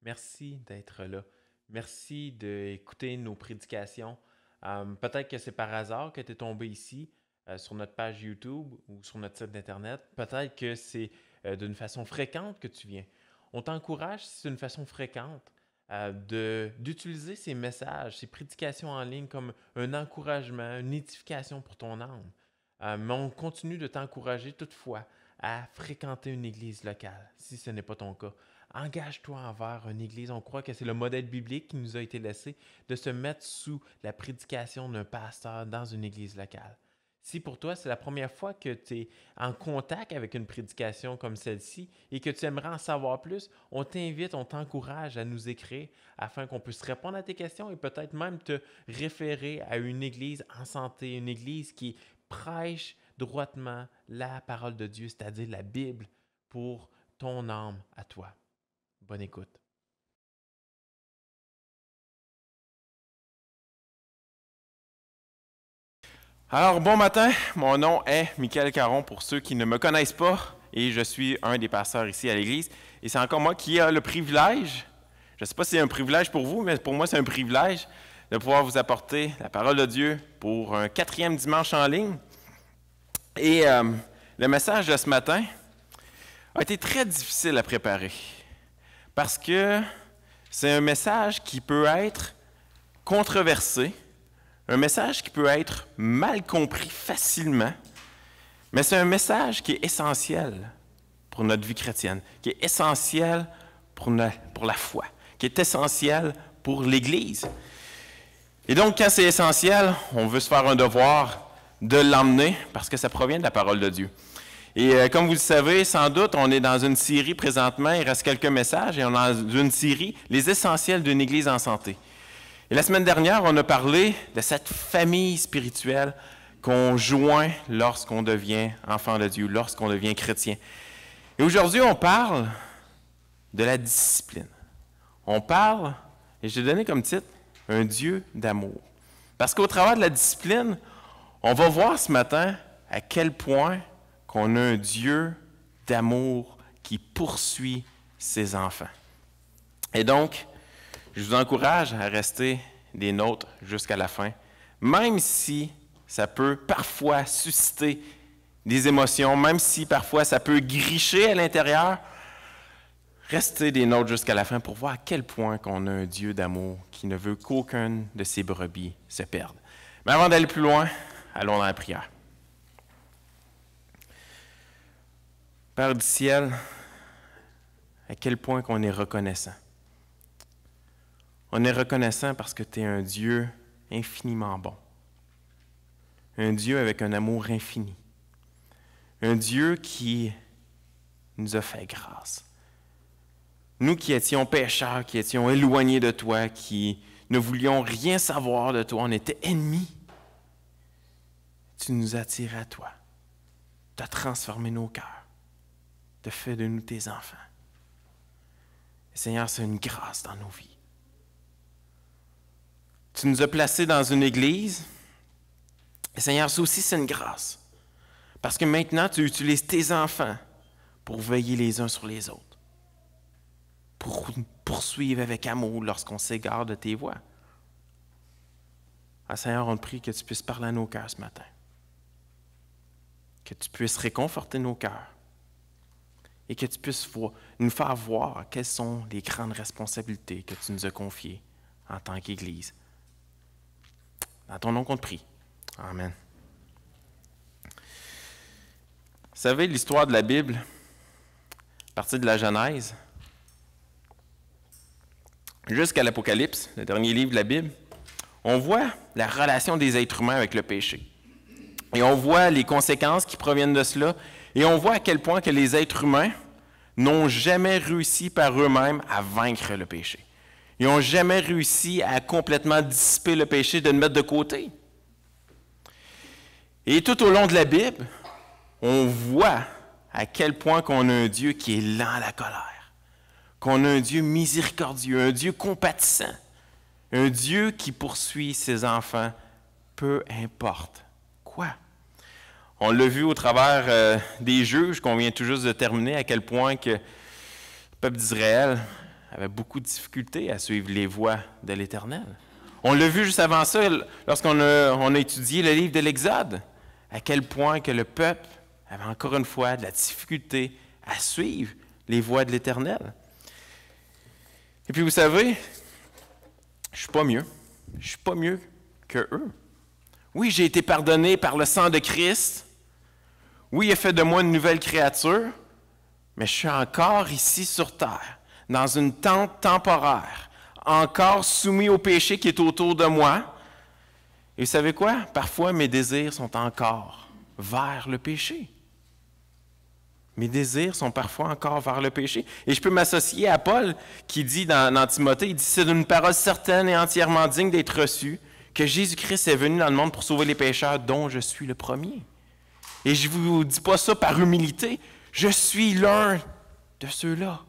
Merci d'être là. Merci d'écouter nos prédications. Peut-être que c'est par hasard que tu es tombé ici sur notre page YouTube ou sur notre site d'Internet. Peut-être que c'est d'une façon fréquente que tu viens. On t'encourage, si c'est d'une façon fréquente, d'utiliser ces messages, ces prédications en ligne comme un encouragement, une édification pour ton âme. Mais on continue de t'encourager toutefois à fréquenter une église locale, si ce n'est pas ton cas. Engage-toi envers une église. On croit que c'est le modèle biblique qui nous a été laissé de se mettre sous la prédication d'un pasteur dans une église locale. Si pour toi, c'est la première fois que tu es en contact avec une prédication comme celle-ci et que tu aimerais en savoir plus, on t'invite, on t'encourage à nous écrire afin qu'on puisse répondre à tes questions et peut-être même te référer à une église en santé, une église qui prêche droitement la parole de Dieu, c'est-à-dire la Bible, pour ton âme à toi. Bonne écoute. Alors, bon matin, mon nom est Michael Caron pour ceux qui ne me connaissent pas et je suis un des pasteurs ici à l'Église. Et c'est encore moi qui ai le privilège, je ne sais pas si c'est un privilège pour vous, mais pour moi c'est un privilège de pouvoir vous apporter la parole de Dieu pour un 4e dimanche en ligne. Et le message de ce matin a été très difficile à préparer parce que c'est un message qui peut être controversé, un message qui peut être mal compris facilement, mais c'est un message qui est essentiel pour notre vie chrétienne, qui est essentiel pour la foi, qui est essentiel pour l'Église. Et donc, quand c'est essentiel, on veut se faire un devoir de l'emmener parce que ça provient de la parole de Dieu. Et comme vous le savez, sans doute, on est dans une série présentement, il reste quelques messages, et on est dans une série, Les essentiels d'une Église en santé. Et la semaine dernière, on a parlé de cette famille spirituelle qu'on joint lorsqu'on devient enfant de Dieu, lorsqu'on devient chrétien. Et aujourd'hui, on parle de la discipline. On parle, et je l'ai donné comme titre, un Dieu d'amour. Parce qu'au travers de la discipline, on va voir ce matin à quel point qu'on a un Dieu d'amour qui poursuit ses enfants. Et donc, je vous encourage à rester des nôtres jusqu'à la fin, même si ça peut parfois susciter des émotions, même si parfois ça peut gricher à l'intérieur. Restez des nôtres jusqu'à la fin pour voir à quel point qu'on a un Dieu d'amour qui ne veut qu'aucun de ses brebis se perde. Mais avant d'aller plus loin, allons dans la prière. Père du ciel, à quel point qu'on est reconnaissant. On est reconnaissant parce que tu es un Dieu infiniment bon. Un Dieu avec un amour infini. Un Dieu qui nous a fait grâce. Nous qui étions pécheurs, qui étions éloignés de toi, qui ne voulions rien savoir de toi, on était ennemis. Tu nous as attirés à toi. Tu as transformé nos cœurs. Tu as fait de nous tes enfants. Et Seigneur, c'est une grâce dans nos vies. Tu nous as placés dans une église. Et Seigneur, ça aussi, c'est une grâce. Parce que maintenant, tu utilises tes enfants pour veiller les uns sur les autres. Pour poursuivre avec amour lorsqu'on s'égare de tes voies. Ah, Seigneur, on te prie que tu puisses parler à nos cœurs ce matin. Que tu puisses réconforter nos cœurs. Et que tu puisses nous faire voir quelles sont les grandes responsabilités que tu nous as confiées en tant qu'Église. Dans ton nom qu'on te prie. Amen. Vous savez, l'histoire de la Bible, à partir de la Genèse, jusqu'à l'Apocalypse, le dernier livre de la Bible, on voit la relation des êtres humains avec le péché. Et on voit les conséquences qui proviennent de cela. Et on voit à quel point que les êtres humains n'ont jamais réussi par eux-mêmes à vaincre le péché. Ils n'ont jamais réussi à complètement dissiper le péché, de le mettre de côté. Et tout au long de la Bible, on voit à quel point qu'on a un Dieu qui est lent à la colère, qu'on a un Dieu miséricordieux, un Dieu compatissant, un Dieu qui poursuit ses enfants, peu importe quoi. On l'a vu au travers des juges qu'on vient tout juste de terminer, à quel point que le peuple d'Israël avait beaucoup de difficultés à suivre les voies de l'Éternel. On l'a vu juste avant ça, lorsqu'on a étudié le livre de l'Exode, à quel point que le peuple avait encore une fois de la difficulté à suivre les voies de l'Éternel. Et puis vous savez, je suis pas mieux. Je suis pas mieux que eux. Oui, j'ai été pardonné par le sang de Christ. Oui, il a fait de moi une nouvelle créature, mais je suis encore ici sur terre, dans une tente temporaire, encore soumis au péché qui est autour de moi. Et vous savez quoi? Parfois, mes désirs sont encore vers le péché. Mes désirs sont parfois encore vers le péché. Et je peux m'associer à Paul qui dit dans Timothée, il dit « C'est une parole certaine et entièrement digne d'être reçue que Jésus-Christ est venu dans le monde pour sauver les pécheurs dont je suis le premier. » Et je ne vous dis pas ça par humilité. Je suis l'un de ceux-là.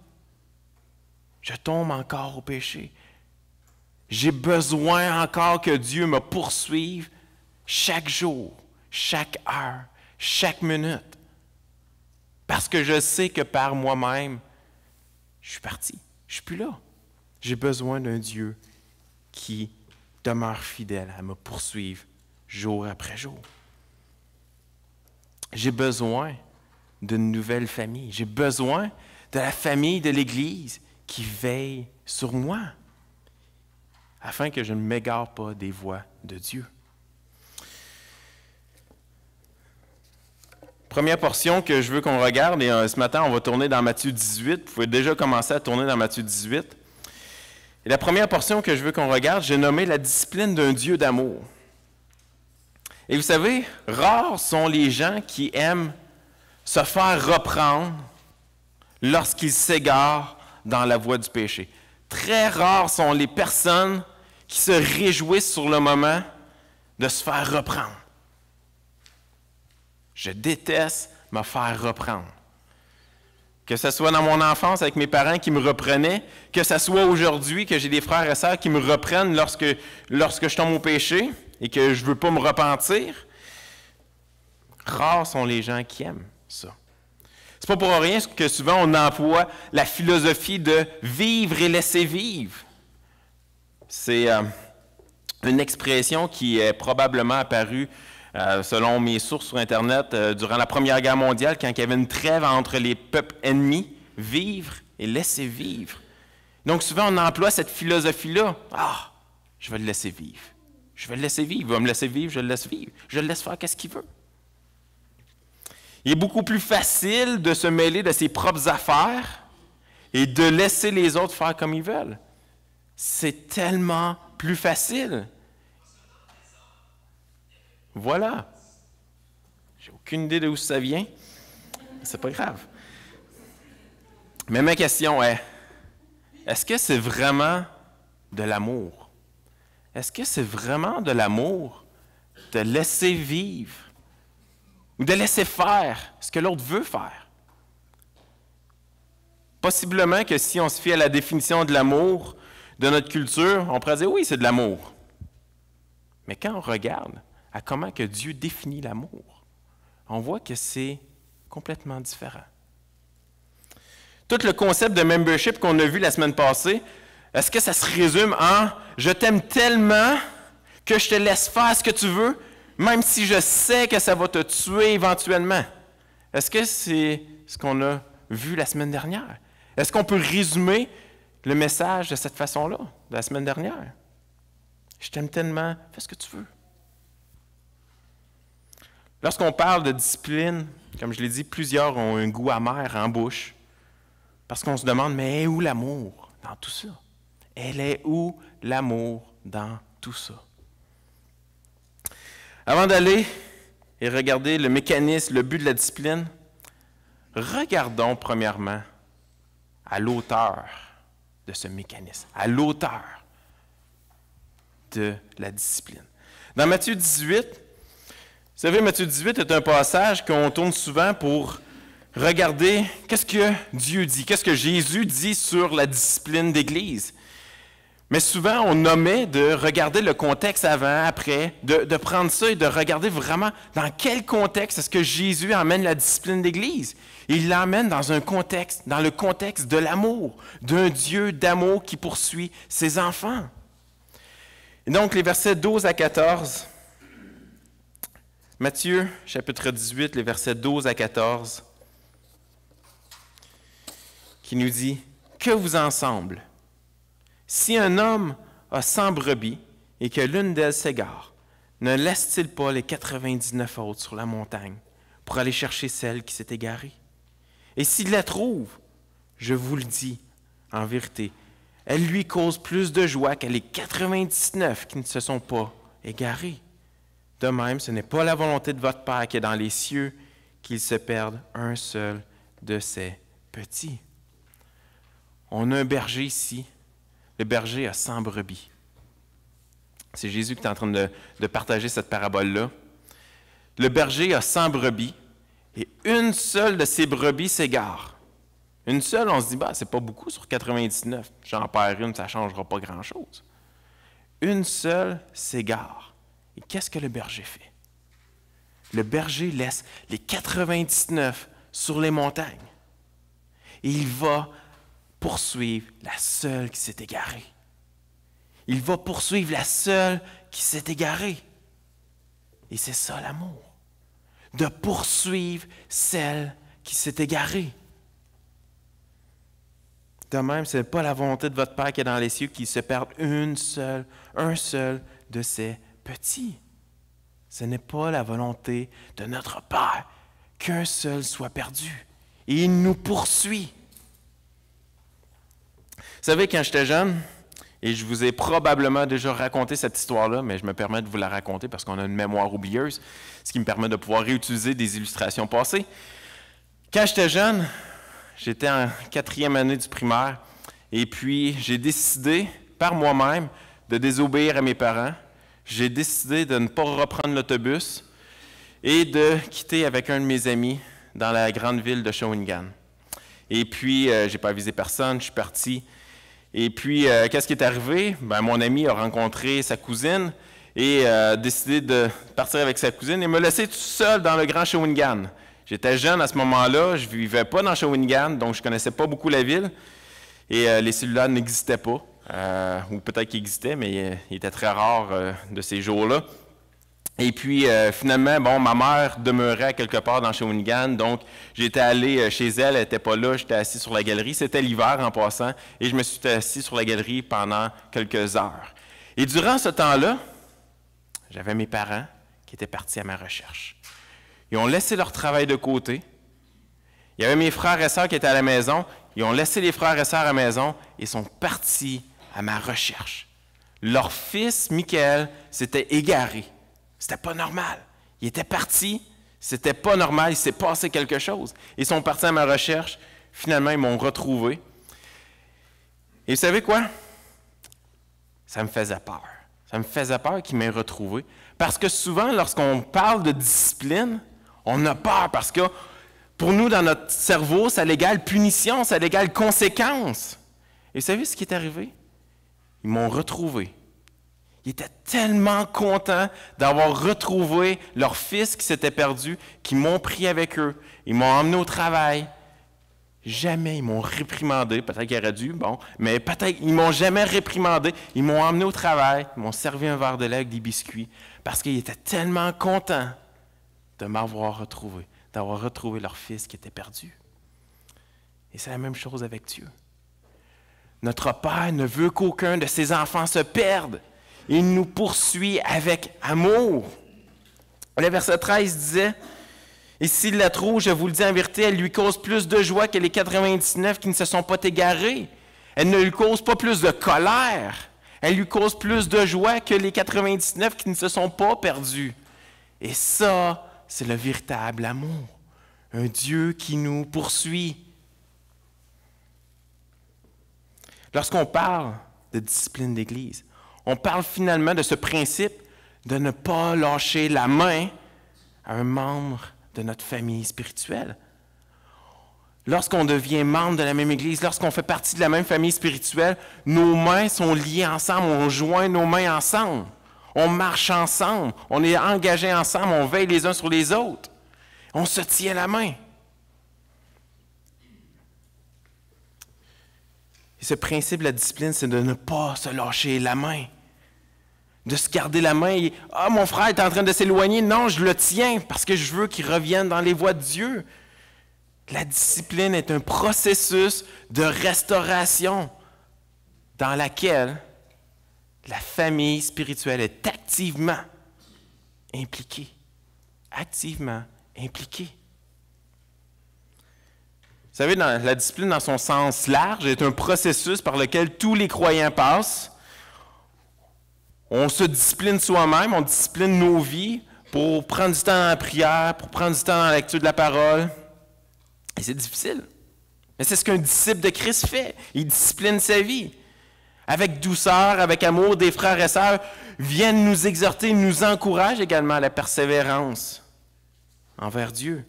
Je tombe encore au péché. J'ai besoin encore que Dieu me poursuive chaque jour, chaque heure, chaque minute. Parce que je sais que par moi-même, je suis parti. Je ne suis plus là. J'ai besoin d'un Dieu qui demeure fidèle à me poursuivre jour après jour. J'ai besoin d'une nouvelle famille. J'ai besoin de la famille de l'Église qui veille sur moi afin que je ne m'égare pas des voies de Dieu. Première portion que je veux qu'on regarde, et ce matin, on va tourner dans Matthieu 18. Vous pouvez déjà commencer à tourner dans Matthieu 18. Et la première portion que je veux qu'on regarde, j'ai nommé la discipline d'un Dieu d'amour. Et vous savez, rares sont les gens qui aiment se faire reprendre lorsqu'ils s'égarent dans la voie du péché. Très rares sont les personnes qui se réjouissent sur le moment de se faire reprendre. Je déteste me faire reprendre. Que ce soit dans mon enfance avec mes parents qui me reprenaient, que ce soit aujourd'hui que j'ai des frères et sœurs qui me reprennent lorsque je tombe au péché et que je ne veux pas me repentir. Rares sont les gens qui aiment ça. C'est pas pour rien que souvent on emploie la philosophie de vivre et laisser vivre. C'est une expression qui est probablement apparue, selon mes sources sur Internet, durant la Première Guerre mondiale, quand il y avait une trêve entre les peuples ennemis, vivre et laisser vivre. Donc souvent on emploie cette philosophie-là. Ah, je vais le laisser vivre. Je vais le laisser vivre. Il va me laisser vivre, je le laisse vivre. Je le laisse faire qu'est-ce qu'il veut. Il est beaucoup plus facile de se mêler de ses propres affaires et de laisser les autres faire comme ils veulent. C'est tellement plus facile. Voilà. J'ai aucune idée d'où ça vient. C'est pas grave. Mais ma question est, est-ce que c'est vraiment de l'amour? Est-ce que c'est vraiment de l'amour de laisser vivre ou de laisser faire ce que l'autre veut faire? Possiblement que si on se fie à la définition de l'amour de notre culture, on pourrait dire oui, c'est de l'amour. Mais quand on regarde à comment que Dieu définit l'amour, on voit que c'est complètement différent. Tout le concept de membership qu'on a vu la semaine passée, est-ce que ça se résume en « je t'aime tellement que je te laisse faire ce que tu veux, même si je sais que ça va te tuer éventuellement ». Est-ce que c'est ce qu'on a vu la semaine dernière? Est-ce qu'on peut résumer le message de cette façon-là, de la semaine dernière? Je t'aime tellement, fais ce que tu veux. Lorsqu'on parle de discipline, comme je l'ai dit, plusieurs ont un goût amer en bouche, parce qu'on se demande, mais est où l'amour dans tout ça? Elle est où l'amour dans tout ça? Avant d'aller et regarder le mécanisme, le but de la discipline, regardons premièrement à l'auteur de ce mécanisme, à l'auteur de la discipline. Dans Matthieu 18, vous savez, Matthieu 18 est un passage qu'on tourne souvent pour regarder qu'est-ce que Dieu dit, qu'est-ce que Jésus dit sur la discipline d'Église. Mais souvent, on omet de regarder le contexte avant, après, de prendre ça et de regarder vraiment dans quel contexte est-ce que Jésus amène la discipline d'Église. Il l'amène dans un contexte, dans le contexte de l'amour, d'un Dieu d'amour qui poursuit ses enfants. Et donc, les versets 12 à 14, Matthieu, chapitre 18, les versets 12 à 14, qui nous dit « Que vous en semble? Si un homme a 100 brebis et que l'une d'elles s'égare, ne laisse-t-il pas les 99 autres sur la montagne pour aller chercher celle qui s'est égarée? Et s'il la trouve, je vous le dis, en vérité, elle lui cause plus de joie que les 99 qui ne se sont pas égarés. De même, ce n'est pas la volonté de votre Père qui est dans les cieux qu'il se perde un seul de ses petits. » On a un berger ici. Le berger a 100 brebis. C'est Jésus qui est en train de partager cette parabole-là. Le berger a 100 brebis et une seule de ces brebis s'égare. Une seule, on se dit, c'est pas beaucoup sur 99. J'en perds une, ça ne changera pas grand-chose. Une seule s'égare. Et qu'est-ce que le berger fait? Le berger laisse les 99 sur les montagnes. Et il va poursuivre la seule qui s'est égarée. Il va poursuivre la seule qui s'est égarée. Et c'est ça l'amour. De poursuivre celle qui s'est égarée. De même, ce n'est pas la volonté de votre Père qui est dans les cieux qu'il se perde un seul de ses petits. Ce n'est pas la volonté de notre Père qu'un seul soit perdu. Et il nous poursuit. Vous savez, quand j'étais jeune, et je vous ai probablement déjà raconté cette histoire-là, mais je me permets de vous la raconter parce qu'on a une mémoire oublieuse, ce qui me permet de pouvoir réutiliser des illustrations passées. Quand j'étais jeune, j'étais en 4e année du primaire, et puis j'ai décidé, par moi-même, de désobéir à mes parents. J'ai décidé de ne pas reprendre l'autobus et de quitter avec un de mes amis dans la grande ville de Shawinigan. Et puis, je n'ai pas avisé personne, je suis parti. Et puis, qu'est-ce qui est arrivé? Mon ami a rencontré sa cousine et a décidé de partir avec sa cousine et me laisser tout seul dans le grand Shawinigan. J'étais jeune à ce moment-là, je ne vivais pas dans Shawinigan, donc je ne connaissais pas beaucoup la ville. Et les cellulaires n'existaient pas, ou peut-être qu'ils existaient, mais ils étaient très rares de ces jours-là. Et puis, finalement, ma mère demeurait quelque part dans Shawinigan, donc j'étais allé chez elle, elle n'était pas là, j'étais assis sur la galerie. C'était l'hiver en passant, et je me suis assis sur la galerie pendant quelques heures. Et durant ce temps-là, j'avais mes parents qui étaient partis à ma recherche. Ils ont laissé leur travail de côté. Il y avait mes frères et sœurs qui étaient à la maison. Ils ont laissé les frères et sœurs à la maison et sont partis à ma recherche. Leur fils, Michael, s'était égaré. C'était pas normal. Il était parti, c'était pas normal, il s'est passé quelque chose. Ils sont partis à ma recherche, finalement ils m'ont retrouvé. Et vous savez quoi? Ça me faisait peur. Ça me faisait peur qu'ils m'aient retrouvé. Parce que souvent, lorsqu'on parle de discipline, on a peur parce que pour nous, dans notre cerveau, ça l'égale punition, ça l'égale conséquence. Et vous savez ce qui est arrivé? Ils m'ont retrouvé. Ils étaient tellement contents d'avoir retrouvé leur fils qui s'était perdu, qu'ils m'ont pris avec eux. Ils m'ont emmené au travail. Jamais ils m'ont réprimandé. Peut-être qu'ils auraient dû, mais peut-être ils m'ont jamais réprimandé. Ils m'ont emmené au travail, ils m'ont servi un verre de lait avec des biscuits, parce qu'ils étaient tellement contents de m'avoir retrouvé, d'avoir retrouvé leur fils qui était perdu. Et c'est la même chose avec Dieu. Notre Père ne veut qu'aucun de ses enfants se perde. Il nous poursuit avec amour. Le verset 13 disait, « Et s'il la trouve, je vous le dis en vérité, elle lui cause plus de joie que les 99 qui ne se sont pas égarés. Elle ne lui cause pas plus de colère. Elle lui cause plus de joie que les 99 qui ne se sont pas perdus. » Et ça, c'est le véritable amour. Un Dieu qui nous poursuit. Lorsqu'on parle de discipline d'Église, on parle finalement de ce principe de ne pas lâcher la main à un membre de notre famille spirituelle. lorsqu'on devient membre de la même Église, lorsqu'on fait partie de la même famille spirituelle, nos mains sont liées ensemble, on joint nos mains ensemble, on marche ensemble, on est engagés ensemble, on veille les uns sur les autres, on se tient la main. Et ce principe de la discipline, c'est de ne pas se lâcher la main. De se garder la main et « Ah, mon frère est en train de s'éloigner. » Non, je le tiens parce que je veux qu'il revienne dans les voies de Dieu. La discipline est un processus de restauration dans laquelle la famille spirituelle est activement impliquée. Activement impliquée. Vous savez, la discipline, dans son sens large, est un processus par lequel tous les croyants passent. On se discipline soi-même, on discipline nos vies pour prendre du temps dans la prière, pour prendre du temps dans la lecture de la parole. Et c'est difficile. Mais c'est ce qu'un disciple de Christ fait. Il discipline sa vie. Avec douceur, avec amour, des frères et sœurs viennent nous exhorter, nous encouragent également à la persévérance envers Dieu.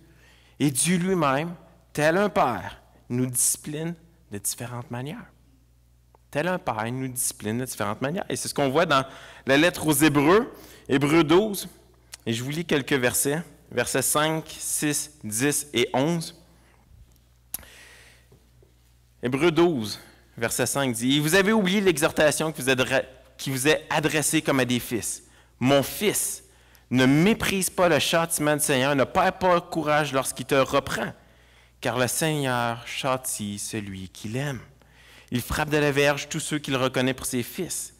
Et Dieu lui-même, tel un père, nous discipline de différentes manières. Tel un père nous discipline de différentes manières. Et c'est ce qu'on voit dans la lettre aux Hébreux, Hébreux 12. Et je vous lis quelques versets, versets 5, 6, 10 et 11. Hébreux 12, verset 5 dit « Vous avez oublié l'exhortation qui vous est adressée comme à des fils. Mon fils, ne méprise pas le châtiment du Seigneur, ne perds pas courage lorsqu'il te reprend, car le Seigneur châtie celui qu'il aime. Il frappe de la verge tous ceux qu'il reconnaît pour ses fils. »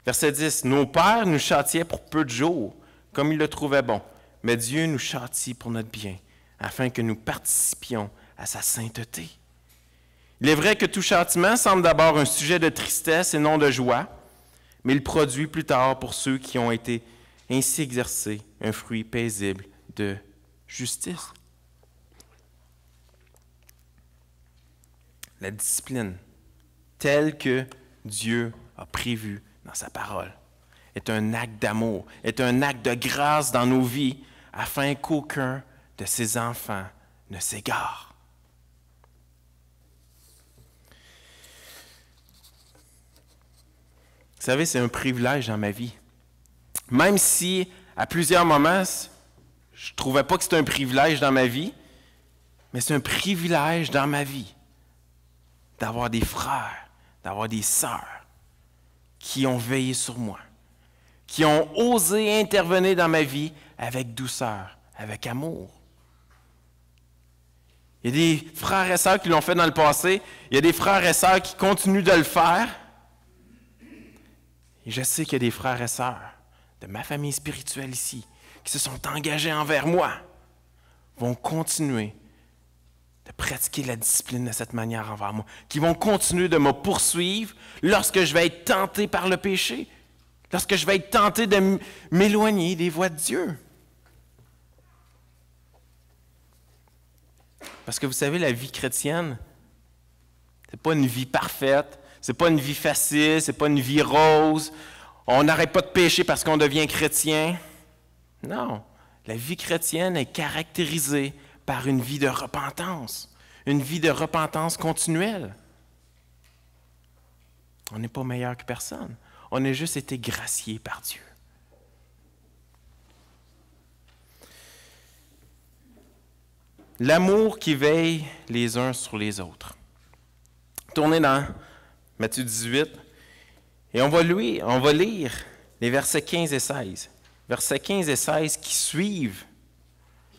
Verset 10, « Nos pères nous châtiaient pour peu de jours, comme ils le trouvaient bon, mais Dieu nous châtie pour notre bien, afin que nous participions à sa sainteté. » Il est vrai que tout châtiment semble d'abord un sujet de tristesse et non de joie, mais il produit plus tard pour ceux qui ont été ainsi exercés un fruit paisible de justice. La discipline, telle que Dieu a prévu dans sa parole, est un acte d'amour, est un acte de grâce dans nos vies, afin qu'aucun de ses enfants ne s'égare. Vous savez, c'est un privilège dans ma vie. Même si, à plusieurs moments, je ne trouvais pas que c'était un privilège dans ma vie, mais c'est un privilège dans ma vie d'avoir des frères, d'avoir des sœurs qui ont veillé sur moi, qui ont osé intervenir dans ma vie avec douceur, avec amour. Il y a des frères et sœurs qui l'ont fait dans le passé, il y a des frères et sœurs qui continuent de le faire. Et je sais qu'il y a des frères et sœurs de ma famille spirituelle ici qui se sont engagés envers moi, vont continuer de pratiquer la discipline de cette manière envers moi, qui vont continuer de me poursuivre lorsque je vais être tenté par le péché, lorsque je vais être tenté de m'éloigner des voies de Dieu. Parce que vous savez, la vie chrétienne, ce n'est pas une vie parfaite, ce n'est pas une vie facile, ce n'est pas une vie rose. On n'arrête pas de pécher parce qu'on devient chrétien. Non, la vie chrétienne est caractérisée par une vie de repentance continuelle. On n'est pas meilleur que personne. On a juste été gracié par Dieu. L'amour qui veille les uns sur les autres. Tournez dans Matthieu 18, et on va lire les versets 15 et 16. Versets 15 et 16 qui suivent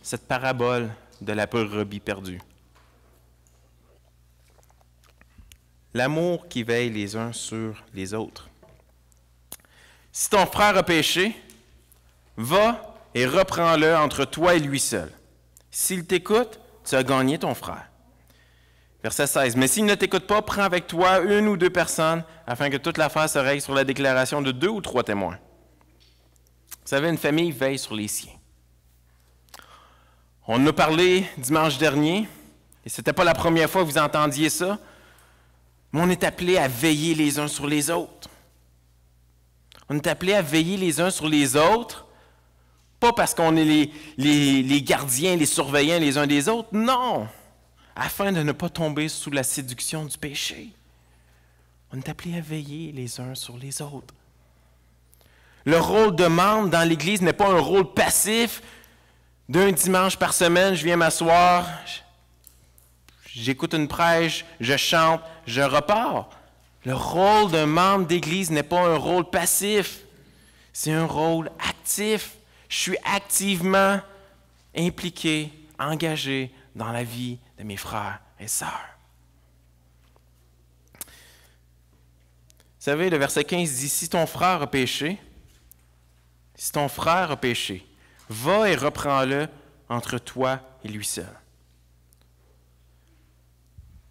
cette parabole de la brebis perdue. L'amour qui veille les uns sur les autres. Si ton frère a péché, va et reprends-le entre toi et lui seul. S'il t'écoute, tu as gagné ton frère. Verset 16. Mais s'il ne t'écoute pas, prends avec toi une ou deux personnes afin que toute l'affaire se règle sur la déclaration de 2 ou 3 témoins. Vous savez, une famille veille sur les siens. On en a parlé dimanche dernier, et ce n'était pas la première fois que vous entendiez ça, mais on est appelé à veiller les uns sur les autres. On est appelé à veiller les uns sur les autres, pas parce qu'on est les gardiens, les surveillants les uns des autres, non! afin de ne pas tomber sous la séduction du péché. On est appelé à veiller les uns sur les autres. Le rôle de membre dans l'Église n'est pas un rôle passif. D'un dimanche par semaine, je viens m'asseoir, j'écoute une prêche, je chante, je repars. Le rôle d'un membre d'Église n'est pas un rôle passif. C'est un rôle actif. Je suis activement impliqué, engagé dans la vie de mes frères et sœurs. Vous savez, le verset 15 dit, si ton frère a péché, va et reprends-le entre toi et lui seul.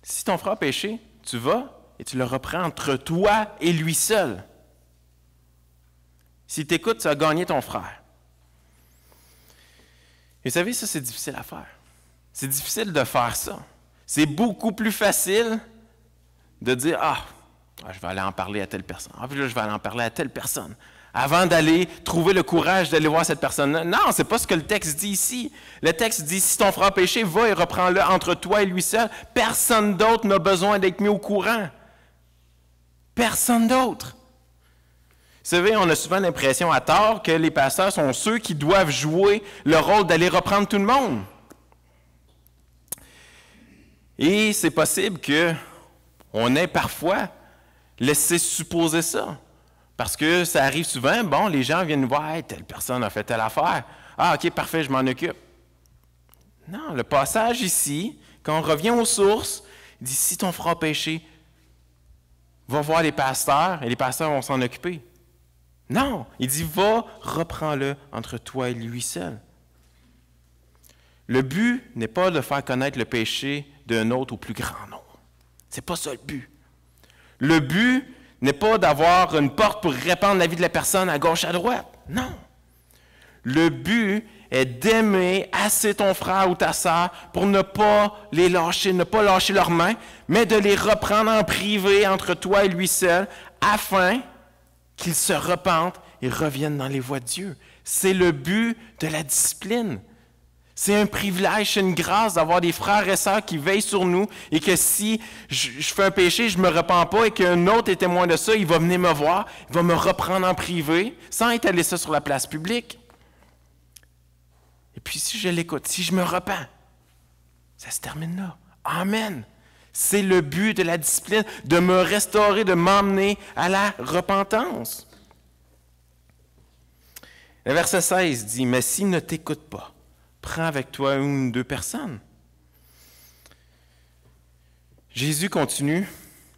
Si ton frère a péché, tu vas et tu le reprends entre toi et lui seul. S'il t'écoute, tu as gagné ton frère. Et vous savez, ça, c'est difficile à faire. C'est difficile de faire ça. C'est beaucoup plus facile de dire, je vais aller en parler à telle personne. Puis là, je vais aller en parler à telle personne. Avant d'aller trouver le courage d'aller voir cette personne-là. Non, ce n'est pas ce que le texte dit ici. Le texte dit, si ton frère a péché, va et reprends-le entre toi et lui seul. Personne d'autre n'a besoin d'être mis au courant. Personne d'autre. Vous savez, on a souvent l'impression à tort que les pasteurs sont ceux qui doivent jouer le rôle d'aller reprendre tout le monde. Et c'est possible qu'on ait parfois laissé supposer ça. Parce que ça arrive souvent, les gens viennent nous voir, hey, telle personne a fait telle affaire. Ah, OK, parfait, je m'en occupe. Non, le passage ici, quand on revient aux sources, il dit, si ton frère a péché, va voir les pasteurs et les pasteurs vont s'en occuper. Non, il dit, va, reprends-le entre toi et lui seul. Le but n'est pas de faire connaître le péché d'un autre au plus grand nombre. C'est pas ça le but. Le but n'est pas d'avoir une porte pour répandre la vie de la personne à gauche, à droite. Non. Le but est d'aimer assez ton frère ou ta sœur pour ne pas les lâcher, ne pas lâcher leurs mains, mais de les reprendre en privé entre toi et lui seul, afin qu'ils se repentent et reviennent dans les voies de Dieu. C'est le but de la discipline. C'est un privilège, c'est une grâce d'avoir des frères et sœurs qui veillent sur nous et que si je fais un péché, je ne me repens pas et qu'un autre est témoin de ça, il va venir me voir, il va me reprendre en privé sans étaler ça sur la place publique. Et puis si je l'écoute, si je me repens, ça se termine là. Amen. C'est le but de la discipline, de me restaurer, de m'emmener à la repentance. Le verset 16 dit, « Mais s'il ne t'écoute pas, prends avec toi une ou deux personnes. » Jésus continue,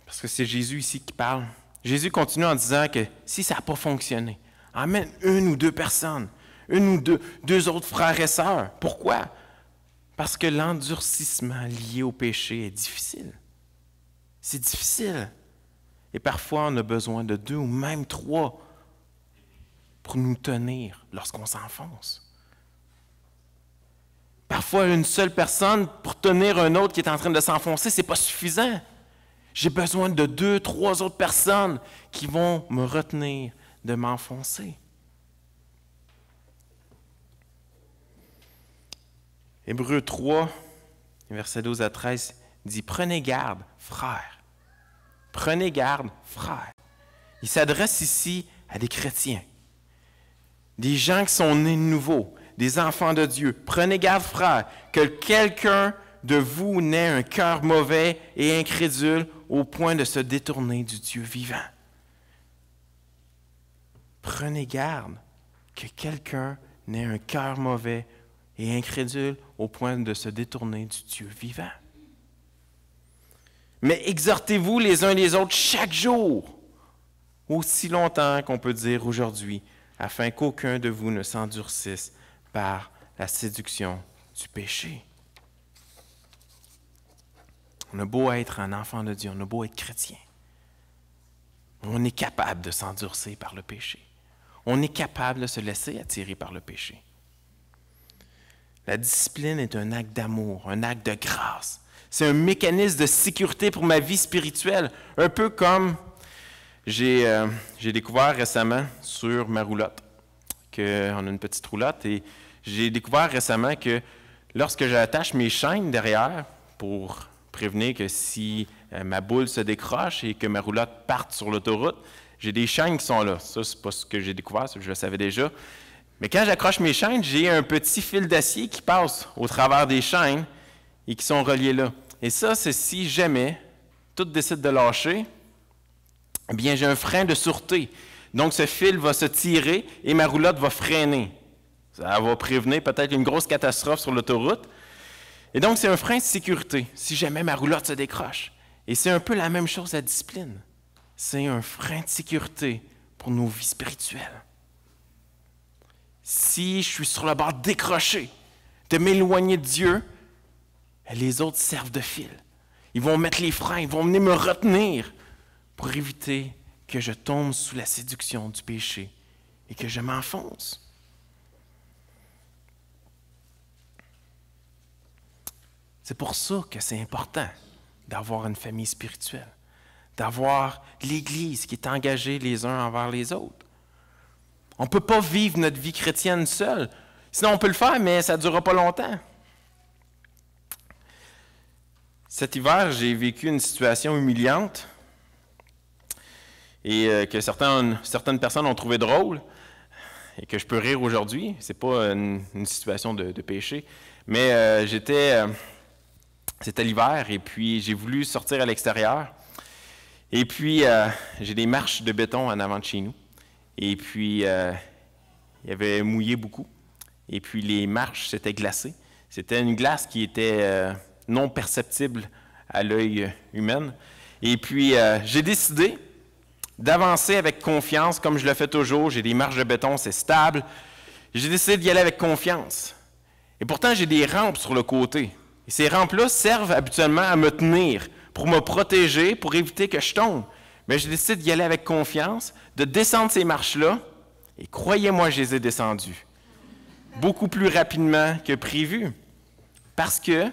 parce que c'est Jésus ici qui parle, Jésus continue en disant que si ça n'a pas fonctionné, emmène une ou deux personnes, une ou deux autres frères et sœurs. Pourquoi? Parce que l'endurcissement lié au péché est difficile. C'est difficile. Et parfois, on a besoin de 2 ou même 3 pour nous tenir lorsqu'on s'enfonce. Parfois, une seule personne pour tenir un autre qui est en train de s'enfoncer, ce n'est pas suffisant. J'ai besoin de 2, 3 autres personnes qui vont me retenir de m'enfoncer. Hébreux 3, versets 12 à 13, dit « Prenez garde, frères. Prenez garde, frères. » Il s'adresse ici à des chrétiens, des gens qui sont nés de nouveau, des enfants de Dieu. Prenez garde, frères, que quelqu'un de vous n'ait un cœur mauvais et incrédule au point de se détourner du Dieu vivant. Prenez garde que quelqu'un n'ait un cœur mauvais et incrédule au point de se détourner du Dieu vivant. Mais exhortez-vous les uns les autres chaque jour, aussi longtemps qu'on peut dire aujourd'hui, afin qu'aucun de vous ne s'endurcisse par la séduction du péché. On a beau être un enfant de Dieu, on a beau être chrétien. On est capable de s'endurcir par le péché. On est capable de se laisser attirer par le péché. La discipline est un acte d'amour, un acte de grâce. C'est un mécanisme de sécurité pour ma vie spirituelle, un peu comme j'ai découvert récemment sur ma roulotte, qu'on a une petite roulotte, et j'ai découvert récemment que lorsque j'attache mes chaînes derrière pour prévenir que si ma boule se décroche et que ma roulotte parte sur l'autoroute, j'ai des chaînes qui sont là. Ça, c'est pas ce que j'ai découvert, ça, je le savais déjà. Mais quand j'accroche mes chaînes, j'ai un petit fil d'acier qui passe au travers des chaînes et qui sont reliés là. Et ça, c'est si jamais tout décide de lâcher, eh bien, j'ai un frein de sûreté. Donc, ce fil va se tirer et ma roulotte va freiner. Ça va prévenir peut-être une grosse catastrophe sur l'autoroute. Et donc, c'est un frein de sécurité, si jamais ma roulotte se décroche. Et c'est un peu la même chose, la discipline. C'est un frein de sécurité pour nos vies spirituelles. Si je suis sur le bord décroché de m'éloigner de Dieu, les autres servent de fil. Ils vont mettre les freins, ils vont venir me retenir pour éviter que je tombe sous la séduction du péché et que je m'enfonce. C'est pour ça que c'est important d'avoir une famille spirituelle, d'avoir l'Église qui est engagée les uns envers les autres. On ne peut pas vivre notre vie chrétienne seul. Sinon, on peut le faire, mais ça ne durera pas longtemps. Cet hiver, j'ai vécu une situation humiliante et que certaines personnes ont trouvé drôle et que je peux rire aujourd'hui. Ce n'est pas une situation de péché, mais c'était l'hiver et puis j'ai voulu sortir à l'extérieur. Et puis, j'ai des marches de béton en avant de chez nous. Et puis, il y avait mouillé beaucoup. Et puis, les marches s'étaient glacées. C'était une glace qui était non perceptible à l'œil humain. Et puis, j'ai décidé d'avancer avec confiance, comme je le fais toujours. J'ai des marches de béton, c'est stable. J'ai décidé d'y aller avec confiance. Et pourtant, j'ai des rampes sur le côté. Et ces rampes-là servent habituellement à me tenir, pour me protéger, pour éviter que je tombe. Mais je décide d'y aller avec confiance, de descendre ces marches-là, et croyez-moi, je les ai descendues. Beaucoup plus rapidement que prévu. Parce que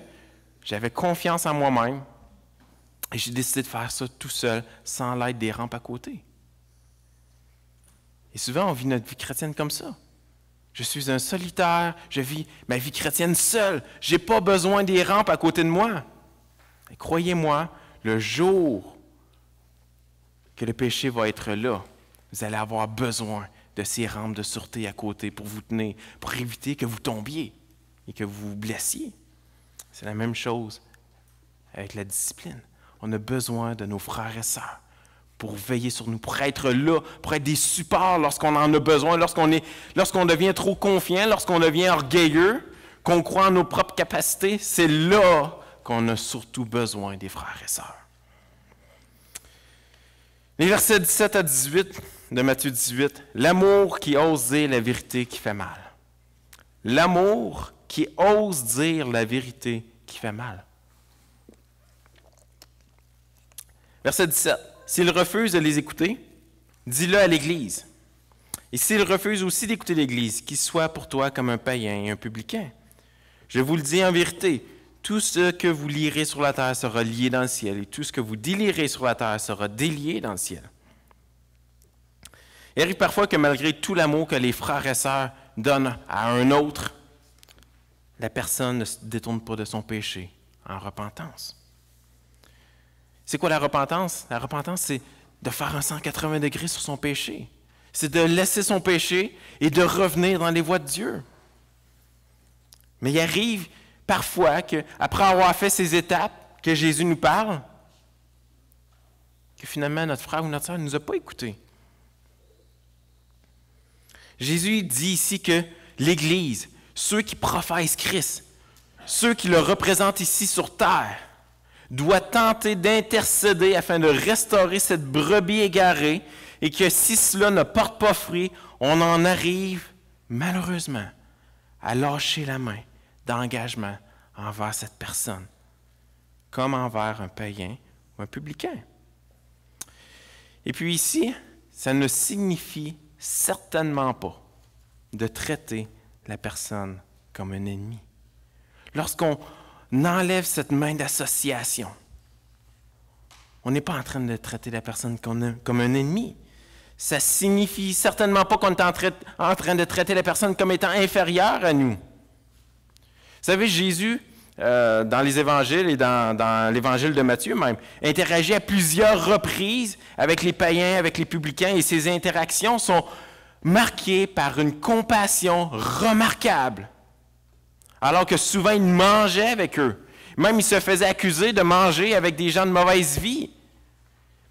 j'avais confiance en moi-même, et j'ai décidé de faire ça tout seul, sans l'aide des rampes à côté. Et souvent, on vit notre vie chrétienne comme ça. Je suis un solitaire, je vis ma vie chrétienne seul. Je n'ai pas besoin des rampes à côté de moi. Et croyez-moi, le jour que le péché va être là, vous allez avoir besoin de ces rampes de sûreté à côté pour vous tenir, pour éviter que vous tombiez et que vous vous blessiez. C'est la même chose avec la discipline. On a besoin de nos frères et sœurs pour veiller sur nous, pour être là, pour être des supports lorsqu'on en a besoin, lorsqu'on devient trop confiant, lorsqu'on devient orgueilleux, qu'on croit en nos propres capacités. C'est là qu'on a surtout besoin des frères et sœurs. Les versets 17 à 18 de Matthieu 18, « L'amour qui ose dire la vérité qui fait mal. » L'amour qui ose dire la vérité qui fait mal. Verset 17. « S'il refuse de les écouter, dis-le à l'Église. Et s'il refuse aussi d'écouter l'Église, qu'il soit pour toi comme un païen et un publicain. Je vous le dis en vérité, tout ce que vous lirez sur la terre sera lié dans le ciel, et tout ce que vous délierez sur la terre sera délié dans le ciel. » Il arrive parfois que malgré tout l'amour que les frères et sœurs donnent à un autre, la personne ne se détourne pas de son péché en repentance. C'est quoi la repentance? La repentance, c'est de faire un 180 degrés sur son péché. C'est de laisser son péché et de revenir dans les voies de Dieu. Mais il arrive parfois qu'après avoir fait ces étapes que Jésus nous parle, que finalement notre frère ou notre sœur ne nous a pas écoutés. Jésus dit ici que l'Église, ceux qui professent Christ, ceux qui le représentent ici sur terre, doit tenter d'intercéder afin de restaurer cette brebis égarée et que si cela ne porte pas fruit, on en arrive malheureusement à lâcher la main d'engagement envers cette personne, comme envers un païen ou un publicain. Et puis ici, ça ne signifie certainement pas de traiter la personne comme un ennemi. Lorsqu'on enlève cette main d'association, on n'est pas en train de traiter la personne comme un ennemi. Ça ne signifie certainement pas qu'on est en train de traiter la personne comme étant inférieure à nous. Vous savez, Jésus dans les évangiles et dans l'évangile de Matthieu même, interagit à plusieurs reprises avec les païens, avec les publicains, et ces interactions sont marquées par une compassion remarquable. Alors que souvent, il mangeait avec eux. Même, il se faisait accuser de manger avec des gens de mauvaise vie.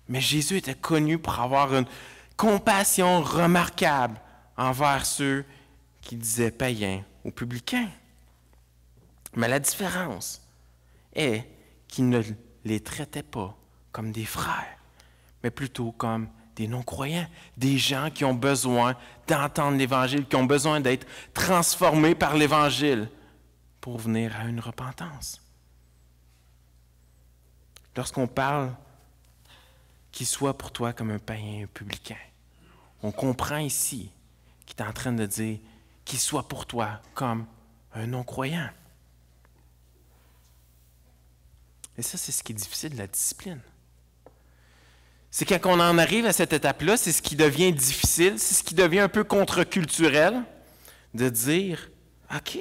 Mais Jésus était connu pour avoir une compassion remarquable envers ceux qui disaient païens ou publicains. Mais la différence est qu'il ne les traitait pas comme des frères, mais plutôt comme des non-croyants, des gens qui ont besoin d'entendre l'Évangile, qui ont besoin d'être transformés par l'Évangile pour venir à une repentance. Lorsqu'on parle qu'il soit pour toi comme un païen, un publicain, on comprend ici qu'il est en train de dire qu'il soit pour toi comme un non-croyant. Et ça, c'est ce qui est difficile de la discipline. C'est quand on en arrive à cette étape-là, c'est ce qui devient difficile, c'est ce qui devient un peu contre-culturel, de dire, OK,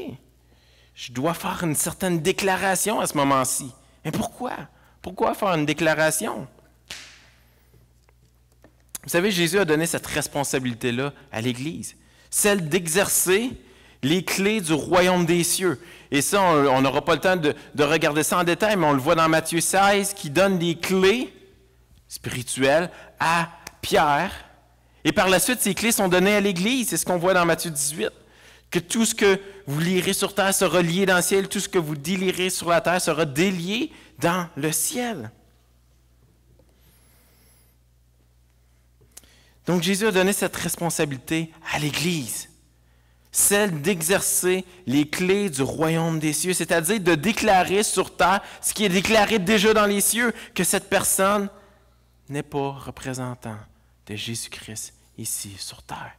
je dois faire une certaine déclaration à ce moment-ci. Mais pourquoi? Pourquoi faire une déclaration? Vous savez, Jésus a donné cette responsabilité-là à l'Église, celle d'exercer les clés du royaume des cieux. Et ça, on n'aura pas le temps de regarder ça en détail, mais on le voit dans Matthieu 16, qui donne des clés spirituelles à Pierre. Et par la suite, ces clés sont données à l'Église. C'est ce qu'on voit dans Matthieu 18. Que tout ce que vous lirez sur terre sera lié dans le ciel, tout ce que vous délierez sur la terre sera délié dans le ciel. Donc Jésus a donné cette responsabilité à l'Église, celle d'exercer les clés du royaume des cieux, c'est-à-dire de déclarer sur terre ce qui est déclaré déjà dans les cieux, que cette personne n'est pas représentant de Jésus-Christ ici sur terre.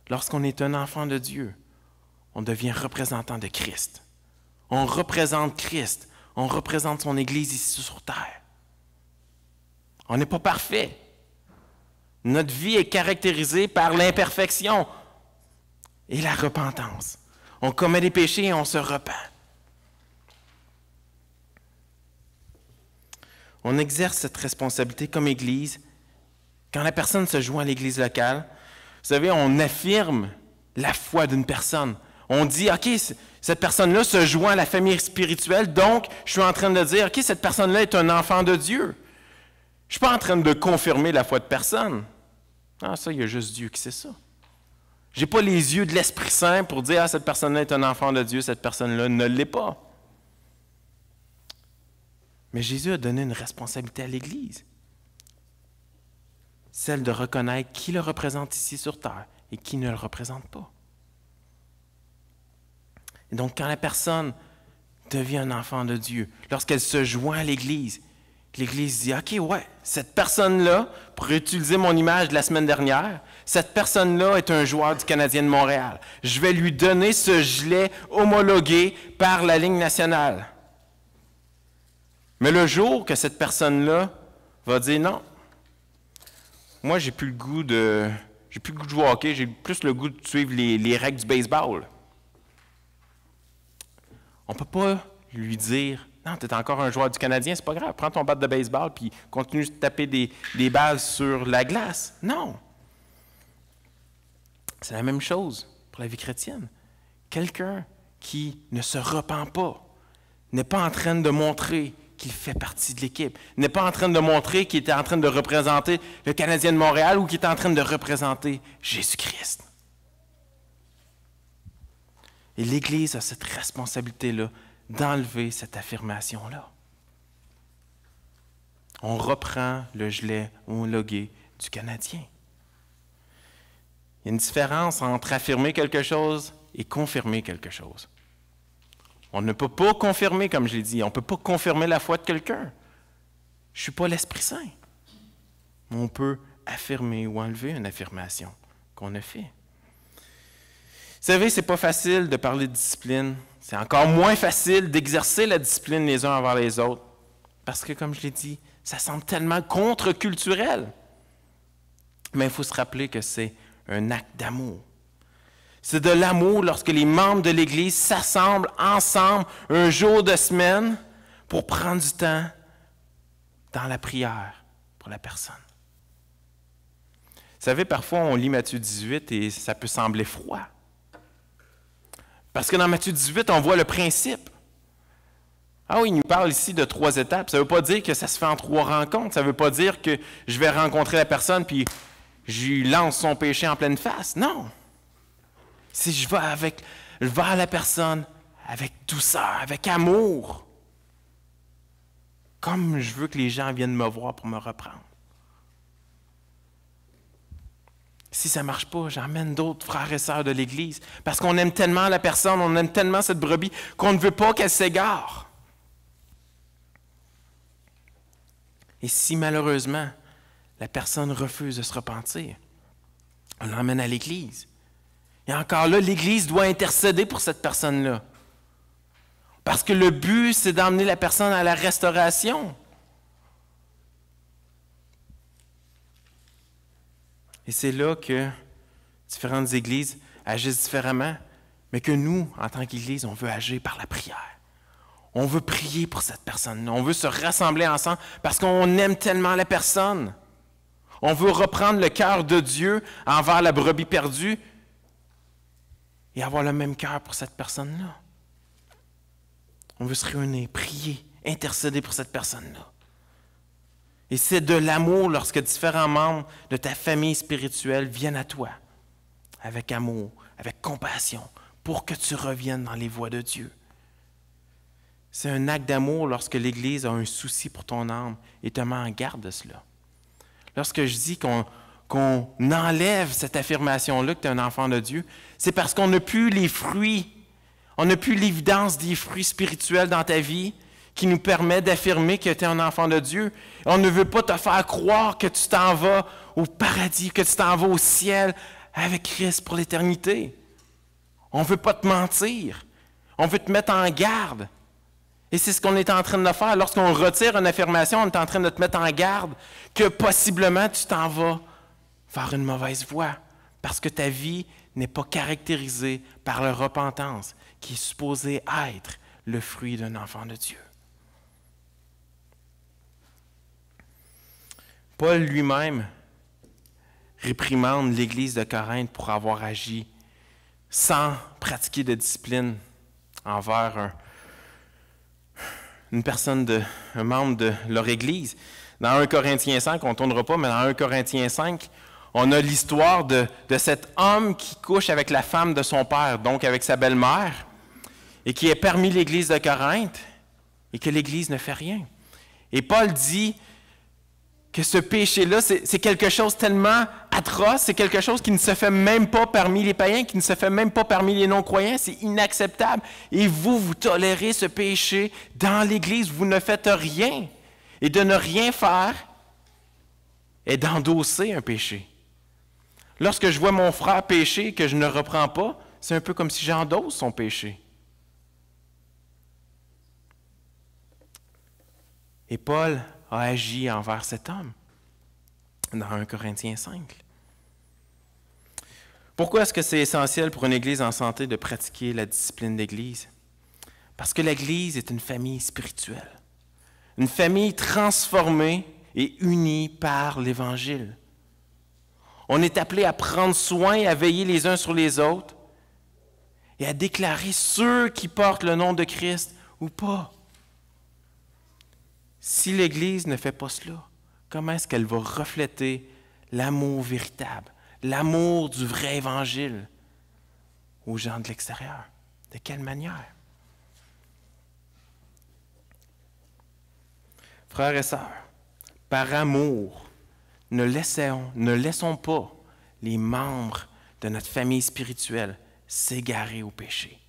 Lorsqu'on est un enfant de Dieu, on devient représentant de Christ. On représente Christ, on représente son Église ici sur terre. On n'est pas parfait. Notre vie est caractérisée par l'imperfection et la repentance. On commet des péchés et on se repent. On exerce cette responsabilité comme Église quand la personne se joint à l'Église locale. Vous savez, on affirme la foi d'une personne. On dit, OK, cette personne-là se joint à la famille spirituelle, donc je suis en train de dire, OK, cette personne-là est un enfant de Dieu. Je ne suis pas en train de confirmer la foi de personne. Ah, ça, il y a juste Dieu qui sait ça. Je n'ai pas les yeux de l'Esprit Saint pour dire, ah, cette personne-là est un enfant de Dieu, cette personne-là ne l'est pas. Mais Jésus a donné une responsabilité à l'Église. Celle de reconnaître qui le représente ici sur terre et qui ne le représente pas. Et donc, quand la personne devient un enfant de Dieu, lorsqu'elle se joint à l'Église, l'Église dit, OK, ouais, cette personne-là, pour utiliser mon image de la semaine dernière, cette personne-là est un joueur du Canadien de Montréal. Je vais lui donner ce gilet homologué par la Ligue nationale. Mais le jour que cette personne-là va dire, non, moi, j'ai plus le goût de jouer au hockey, j'ai plus le goût de suivre les règles du baseball. On ne peut pas lui dire, non, tu es encore un joueur du Canadien, c'est pas grave, prends ton bat de baseball puis continue de taper des balles sur la glace. Non. C'est la même chose pour la vie chrétienne. Quelqu'un qui ne se repent pas n'est pas en train de montrer qu'il fait partie de l'équipe, n'est pas en train de montrer qu'il est en train de représenter le Canadien de Montréal ou qu'il est en train de représenter Jésus-Christ. Et l'Église a cette responsabilité-là d'enlever cette affirmation-là. On reprend le gilet homologué du Canadien. Il y a une différence entre affirmer quelque chose et confirmer quelque chose. On ne peut pas confirmer, comme je l'ai dit, on ne peut pas confirmer la foi de quelqu'un. Je ne suis pas l'Esprit Saint. On peut affirmer ou enlever une affirmation qu'on a faite. Vous savez, ce n'est pas facile de parler de discipline. C'est encore moins facile d'exercer la discipline les uns envers les autres. Parce que, comme je l'ai dit, ça semble tellement contre-culturel. Mais il faut se rappeler que c'est un acte d'amour. C'est de l'amour lorsque les membres de l'Église s'assemblent ensemble un jour de semaine pour prendre du temps dans la prière pour la personne. Vous savez, parfois on lit Matthieu 18 et ça peut sembler froid. Parce que dans Matthieu 18, on voit le principe. Ah oui, il nous parle ici de 3 étapes. Ça ne veut pas dire que ça se fait en 3 rencontres. Ça ne veut pas dire que je vais rencontrer la personne puis je lui lance son péché en pleine face. Non. Si je vais à la personne avec douceur, avec amour. Comme je veux que les gens viennent me voir pour me reprendre. Si ça ne marche pas, j'emmène d'autres frères et sœurs de l'Église. Parce qu'on aime tellement la personne, on aime tellement cette brebis qu'on ne veut pas qu'elle s'égare. Et si malheureusement, la personne refuse de se repentir, on l'emmène à l'Église. Et encore là, l'Église doit intercéder pour cette personne-là. Parce que le but, c'est d'emmener la personne à la restauration. Et c'est là que différentes églises agissent différemment, mais que nous, en tant qu'Église, on veut agir par la prière. On veut prier pour cette personne-là. On veut se rassembler ensemble parce qu'on aime tellement la personne. On veut reprendre le cœur de Dieu envers la brebis perdue et avoir le même cœur pour cette personne-là. On veut se réunir, prier, intercéder pour cette personne-là. Et c'est de l'amour lorsque différents membres de ta famille spirituelle viennent à toi, avec amour, avec compassion, pour que tu reviennes dans les voies de Dieu. C'est un acte d'amour lorsque l'Église a un souci pour ton âme et te met en garde de cela. Lorsque je dis qu'on enlève cette affirmation-là que tu es un enfant de Dieu, c'est parce qu'on n'a plus les fruits, on n'a plus l'évidence des fruits spirituels dans ta vie qui nous permet d'affirmer que tu es un enfant de Dieu. On ne veut pas te faire croire que tu t'en vas au paradis, que tu t'en vas au ciel avec Christ pour l'éternité. On ne veut pas te mentir. On veut te mettre en garde. Et c'est ce qu'on est en train de faire. Lorsqu'on retire une affirmation, on est en train de te mettre en garde que possiblement tu t'en vas vers une mauvaise voie parce que ta vie n'est pas caractérisée par la repentance qui est supposée être le fruit d'un enfant de Dieu. Paul lui-même réprimande l'Église de Corinthe pour avoir agi sans pratiquer de discipline envers un membre de leur Église. Dans 1 Corinthiens 5, on ne tournera pas, mais dans 1 Corinthiens 5, on a l'histoire de cet homme qui couche avec la femme de son père, donc avec sa belle-mère, et qui est parmi l'Église de Corinthe, et que l'Église ne fait rien. Et Paul dit que ce péché-là, c'est quelque chose tellement atroce, c'est quelque chose qui ne se fait même pas parmi les païens, qui ne se fait même pas parmi les non-croyants, c'est inacceptable. Et vous tolérez ce péché dans l'Église, vous ne faites rien. Et de ne rien faire est d'endosser un péché. Lorsque je vois mon frère pécher et que je ne reprends pas, c'est un peu comme si j'endosse son péché. Et Paul a agi envers cet homme dans 1 Corinthiens 5. Pourquoi est-ce que c'est essentiel pour une Église en santé de pratiquer la discipline d'Église? Parce que l'Église est une famille spirituelle, une famille transformée et unie par l'Évangile. On est appelé à prendre soin et à veiller les uns sur les autres et à déclarer ceux qui portent le nom de Christ ou pas. Si l'Église ne fait pas cela, comment est-ce qu'elle va refléter l'amour véritable, l'amour du vrai Évangile aux gens de l'extérieur? De quelle manière? Frères et sœurs, par amour, ne laissons pas les membres de notre famille spirituelle s'égarer au péché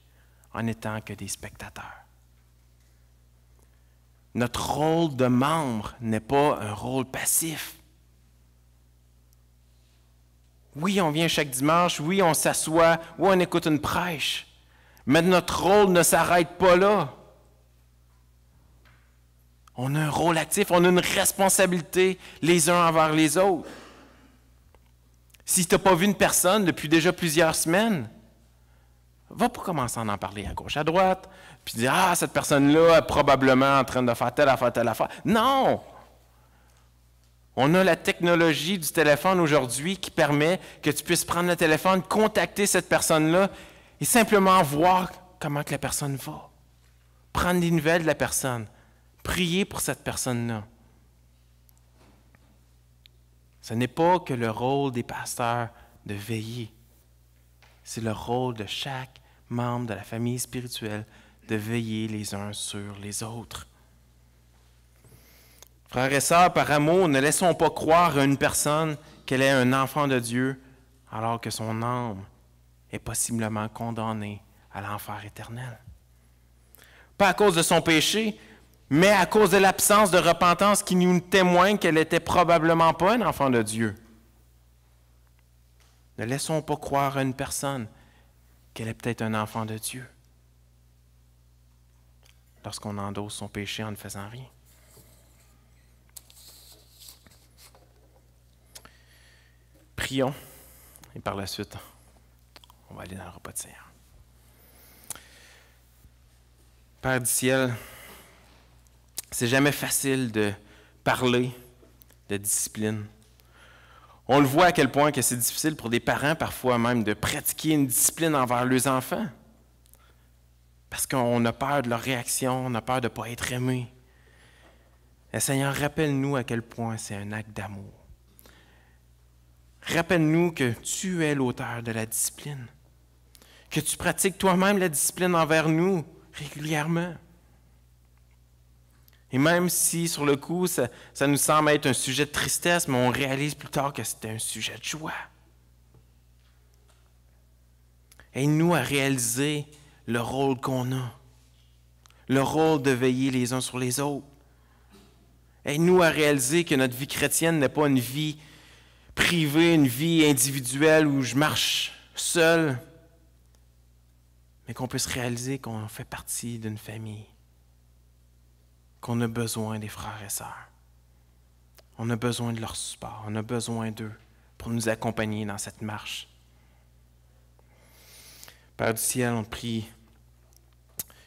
en n'étant que des spectateurs. Notre rôle de membre n'est pas un rôle passif. Oui, on vient chaque dimanche, oui, on s'assoit, oui, on écoute une prêche, mais notre rôle ne s'arrête pas là. On a un rôle actif, on a une responsabilité les uns envers les autres. Si tu n'as pas vu une personne depuis déjà plusieurs semaines, Va pas commencer à en parler à gauche, à droite, puis dire « Ah, cette personne-là est probablement en train de faire telle affaire, telle affaire. » Non! On a la technologie du téléphone aujourd'hui qui permet que tu puisses prendre le téléphone, contacter cette personne-là et simplement voir comment que la personne va. Prendre des nouvelles de la personne. Prier pour cette personne-là. Ce n'est pas que le rôle des pasteurs de veiller. C'est le rôle de chaque membre de la famille spirituelle de veiller les uns sur les autres. Frères et sœurs, par amour, ne laissons pas croire à une personne qu'elle est un enfant de Dieu alors que son âme est possiblement condamnée à l'enfer éternel. Pas à cause de son péché, mais à cause de l'absence de repentance qui nous témoigne qu'elle n'était probablement pas un enfant de Dieu. Ne laissons pas croire à une personne qu'elle est peut-être un enfant de Dieu lorsqu'on endosse son péché en ne faisant rien. Prions et par la suite, on va aller dans le repas de Seigneur. Père du ciel, c'est jamais facile de parler de discipline. On le voit à quel point que c'est difficile pour des parents parfois même de pratiquer une discipline envers leurs enfants. Parce qu'on a peur de leur réaction, on a peur de ne pas être aimé. Et Seigneur, rappelle-nous à quel point c'est un acte d'amour. Rappelle-nous que tu es l'auteur de la discipline, que tu pratiques toi-même la discipline envers nous régulièrement. Et même si, sur le coup, ça nous semble être un sujet de tristesse, mais on réalise plus tard que c'était un sujet de joie. Aide-nous à réaliser le rôle qu'on a, le rôle de veiller les uns sur les autres. Aide-nous à réaliser que notre vie chrétienne n'est pas une vie privée, une vie individuelle où je marche seul, mais qu'on puisse réaliser qu'on fait partie d'une famille, qu'on a besoin des frères et sœurs. On a besoin de leur support, on a besoin d'eux pour nous accompagner dans cette marche. Père du ciel, on te prie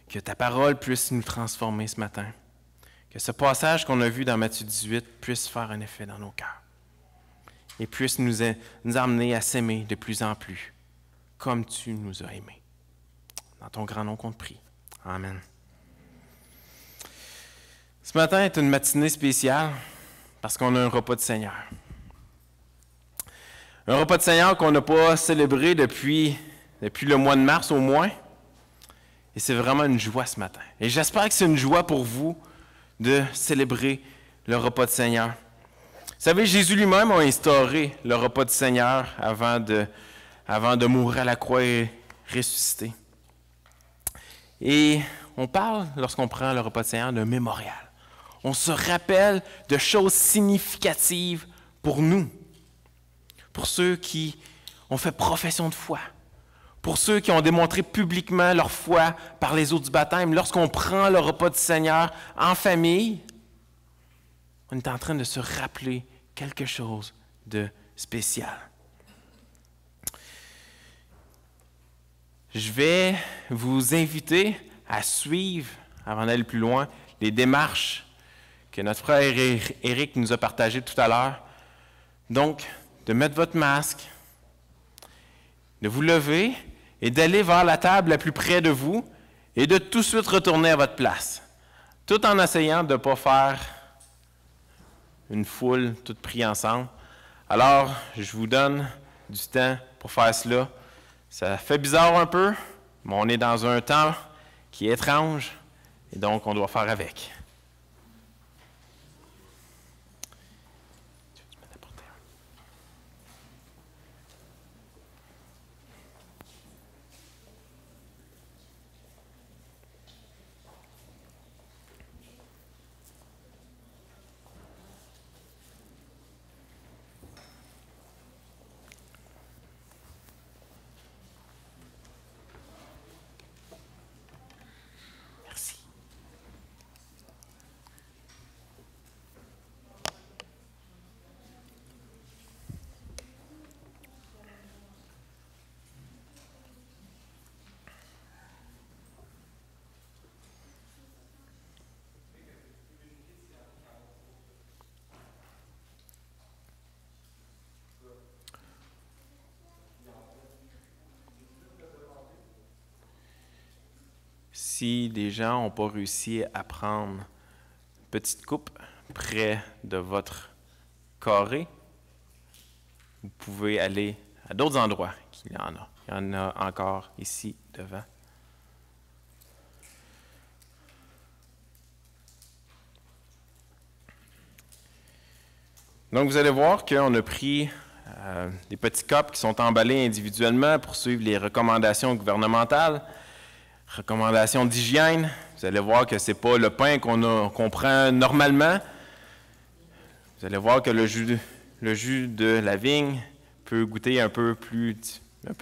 que ta parole puisse nous transformer ce matin, que ce passage qu'on a vu dans Matthieu 18 puisse faire un effet dans nos cœurs et puisse nous amener à s'aimer de plus en plus, comme tu nous as aimés. Dans ton grand nom qu'on te prie. Amen. Ce matin est une matinée spéciale parce qu'on a un repas de Seigneur. Un repas de Seigneur qu'on n'a pas célébré depuis le mois de mars au moins. Et c'est vraiment une joie ce matin. Et j'espère que c'est une joie pour vous de célébrer le repas de Seigneur. Vous savez, Jésus lui-même a instauré le repas du Seigneur avant de mourir à la croix et ressusciter. Et on parle, lorsqu'on prend le repas du Seigneur, d'un mémorial. On se rappelle de choses significatives pour nous, pour ceux qui ont fait profession de foi, pour ceux qui ont démontré publiquement leur foi par les eaux du baptême. Lorsqu'on prend le repas du Seigneur en famille, on est en train de se rappeler quelque chose de spécial. Je vais vous inviter à suivre, avant d'aller plus loin, les démarches que notre frère Éric nous a partagées tout à l'heure. Donc, de mettre votre masque, de vous lever et d'aller vers la table la plus près de vous et de tout de suite retourner à votre place, tout en essayant de ne pas faire une foule toute prise ensemble. Alors, je vous donne du temps pour faire cela. Ça fait bizarre un peu, mais on est dans un temps qui est étrange et donc on doit faire avec. si des gens n'ont pas réussi à prendre une petite coupe près de votre carré, vous pouvez aller à d'autres endroits qu'il y en a. Il y en a encore ici devant. Donc, vous allez voir qu'on a pris des petits cups qui sont emballés individuellement pour suivre les recommandations gouvernementales, recommandations d'hygiène. Vous allez voir que ce n'est pas le pain qu'on prend normalement. Vous allez voir que le jus de la vigne peut goûter un peu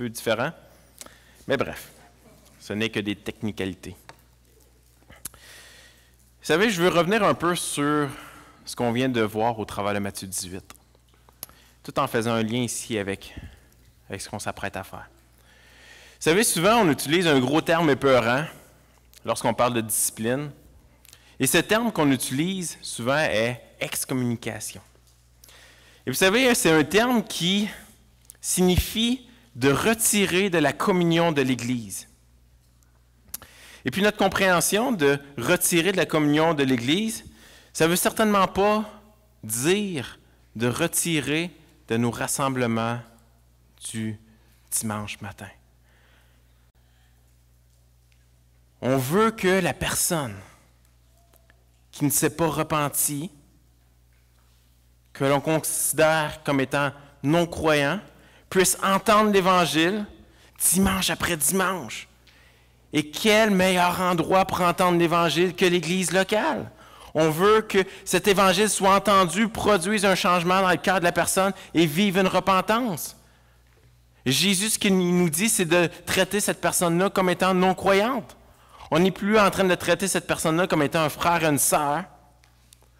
différent. Mais bref, ce n'est que des technicalités. Vous savez, je veux revenir un peu sur ce qu'on vient de voir au travers de Matthieu 18, tout en faisant un lien ici avec ce qu'on s'apprête à faire. Vous savez, souvent, on utilise un gros terme épeurant lorsqu'on parle de discipline. Et ce terme qu'on utilise souvent est excommunication. Et vous savez, c'est un terme qui signifie de retirer de la communion de l'Église. Et puis notre compréhension de retirer de la communion de l'Église, ça ne veut certainement pas dire de retirer de nos rassemblements du dimanche matin. On veut que la personne qui ne s'est pas repentie, que l'on considère comme étant non-croyant, puisse entendre l'Évangile dimanche après dimanche. Et quel meilleur endroit pour entendre l'Évangile que l'Église locale? On veut que cet Évangile soit entendu, produise un changement dans le cœur de la personne et vive une repentance. Jésus, ce qu'il nous dit, c'est de traiter cette personne-là comme étant non-croyante. On n'est plus en train de traiter cette personne-là comme étant un frère et une sœur,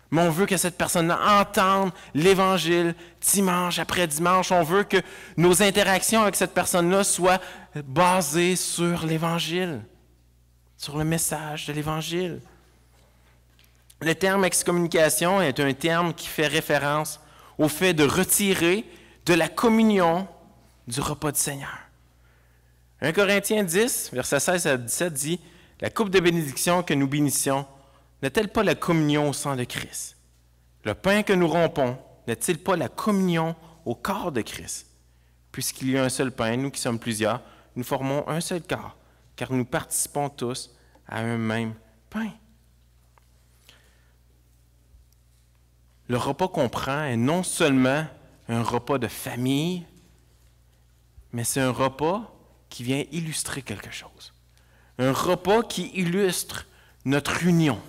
mais on veut que cette personne-là entende l'Évangile dimanche après dimanche. On veut que nos interactions avec cette personne-là soient basées sur l'Évangile, sur le message de l'Évangile. Le terme excommunication est un terme qui fait référence au fait de retirer de la communion du repas du Seigneur. 1 Corinthiens 10, versets 16 à 17 dit « La coupe de bénédiction que nous bénissions n'est-elle pas la communion au sang de Christ? Le pain que nous rompons n'est-il pas la communion au corps de Christ? Puisqu'il y a un seul pain, nous qui sommes plusieurs, nous formons un seul corps, car nous participons tous à un même pain. » Le repas qu'on prend est non seulement un repas de famille, mais c'est un repas qui vient illustrer quelque chose. Un repas qui illustre notre union,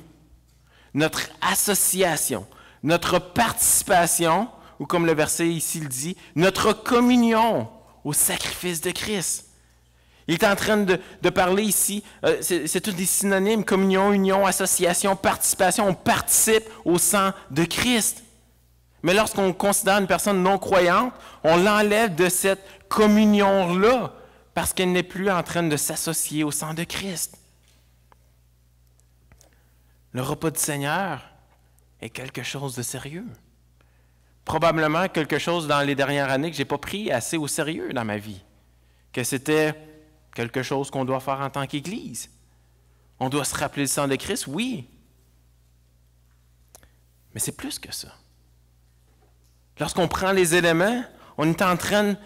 notre association, notre participation, ou comme le verset ici le dit, notre communion au sacrifice de Christ. Il est en train de parler ici, c'est tous des synonymes, communion, union, association, participation, on participe au sang de Christ. Mais lorsqu'on considère une personne non croyante, on l'enlève de cette communion-là, parce qu'elle n'est plus en train de s'associer au sang de Christ. Le repas du Seigneur est quelque chose de sérieux. Probablement quelque chose dans les dernières années que je n'ai pas pris assez au sérieux dans ma vie. Que c'était quelque chose qu'on doit faire en tant qu'Église. On doit se rappeler le sang de Christ, oui. Mais c'est plus que ça. Lorsqu'on prend les éléments, on est en train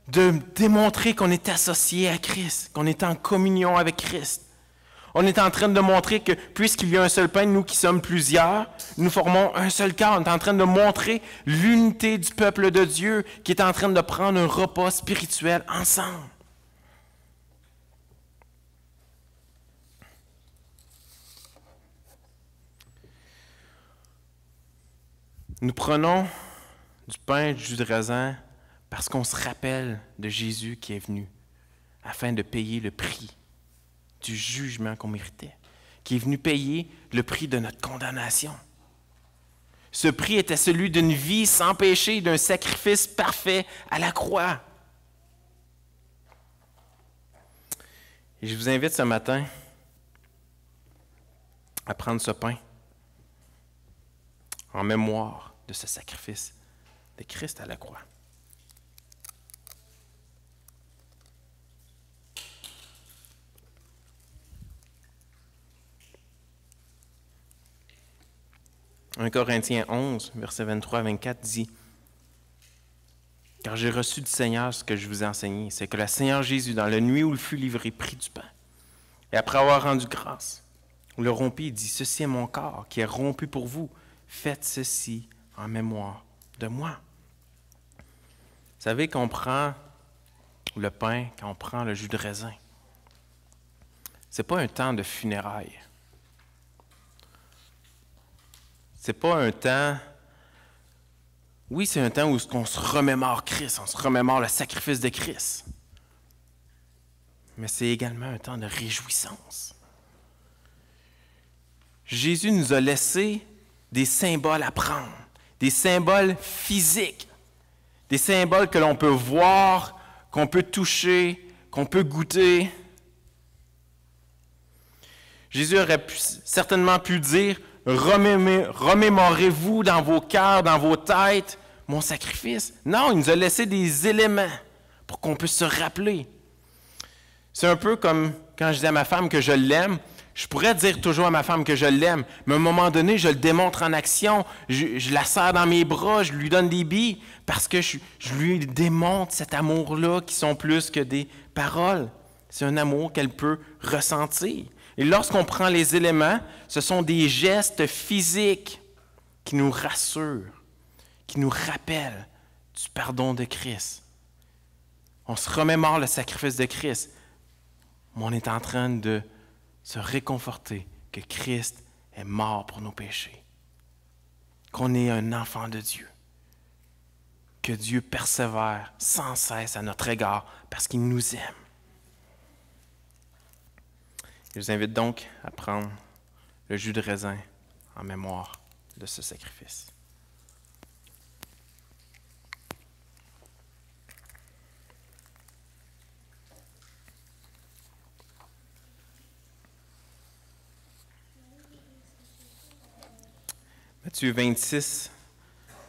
de démontrer qu'on est associé à Christ, qu'on est en communion avec Christ. On est en train de montrer que, puisqu'il y a un seul pain, nous qui sommes plusieurs, nous formons un seul corps. On est en train de montrer l'unité du peuple de Dieu qui est en train de prendre un repas spirituel ensemble. Nous prenons du pain et du jus de raisin parce qu'on se rappelle de Jésus qui est venu afin de payer le prix du jugement qu'on méritait, qui est venu payer le prix de notre condamnation. Ce prix était celui d'une vie sans péché, d'un sacrifice parfait à la croix. Et je vous invite ce matin à prendre ce pain en mémoire de ce sacrifice de Christ à la croix. 1 Corinthiens 11, versets 23 à 24 dit « Car j'ai reçu du Seigneur ce que je vous ai enseigné, c'est que le Seigneur Jésus, dans la nuit où il fut livré, prit du pain. Et après avoir rendu grâce, le rompit et dit, « Ceci est mon corps qui est rompu pour vous. Faites ceci en mémoire de moi. » Vous savez qu'on prend le pain, quand on prend le jus de raisin, ce n'est pas un temps de funérailles. Ce n'est pas un temps... Oui, c'est un temps où on se remémore Christ, on se remémore le sacrifice de Christ. Mais c'est également un temps de réjouissance. Jésus nous a laissé des symboles à prendre, des symboles physiques, des symboles que l'on peut voir, qu'on peut toucher, qu'on peut goûter. Jésus aurait certainement pu dire, remémorez-vous dans vos cœurs, dans vos têtes, mon sacrifice. Non, il nous a laissé des éléments pour qu'on puisse se rappeler. C'est un peu comme quand je dis à ma femme que je l'aime. Je pourrais dire toujours à ma femme que je l'aime, mais à un moment donné, je le démontre en action. Je la serre dans mes bras, je lui donne des billes parce que je lui démontre cet amour-là qui sont plus que des paroles. C'est un amour qu'elle peut ressentir. Et lorsqu'on prend les éléments, ce sont des gestes physiques qui nous rassurent, qui nous rappellent du pardon de Christ. On se remémore le sacrifice de Christ, mais on est en train de se réconforter que Christ est mort pour nos péchés, qu'on est un enfant de Dieu, que Dieu persévère sans cesse à notre égard parce qu'il nous aime. Je vous invite donc à prendre le jus de raisin en mémoire de ce sacrifice. Matthieu 26,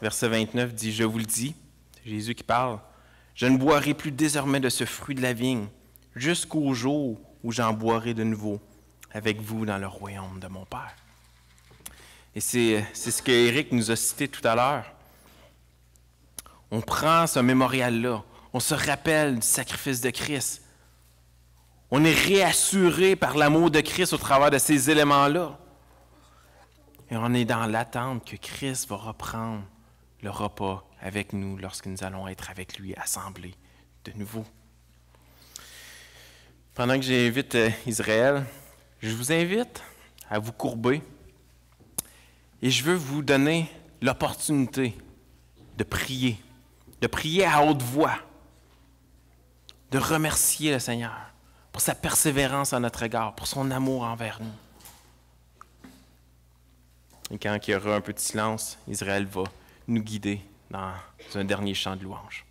verset 29 dit « Je vous le dis, c'est Jésus qui parle, je ne boirai plus désormais de ce fruit de la vigne jusqu'au jour où j'en boirai de nouveau avec vous dans le royaume de mon Père. » Et c'est ce que Éric nous a cité tout à l'heure. On prend ce mémorial-là, on se rappelle du sacrifice de Christ. On est réassuré par l'amour de Christ au travers de ces éléments-là. Et on est dans l'attente que Christ va reprendre le repas avec nous lorsque nous allons être avec lui assemblés de nouveau. Pendant que j'invite Israël, je vous invite à vous courber et je veux vous donner l'opportunité de prier à haute voix, de remercier le Seigneur pour sa persévérance à notre égard, pour son amour envers nous. Et quand il y aura un peu de silence, Israël va nous guider dans un dernier chant de louange.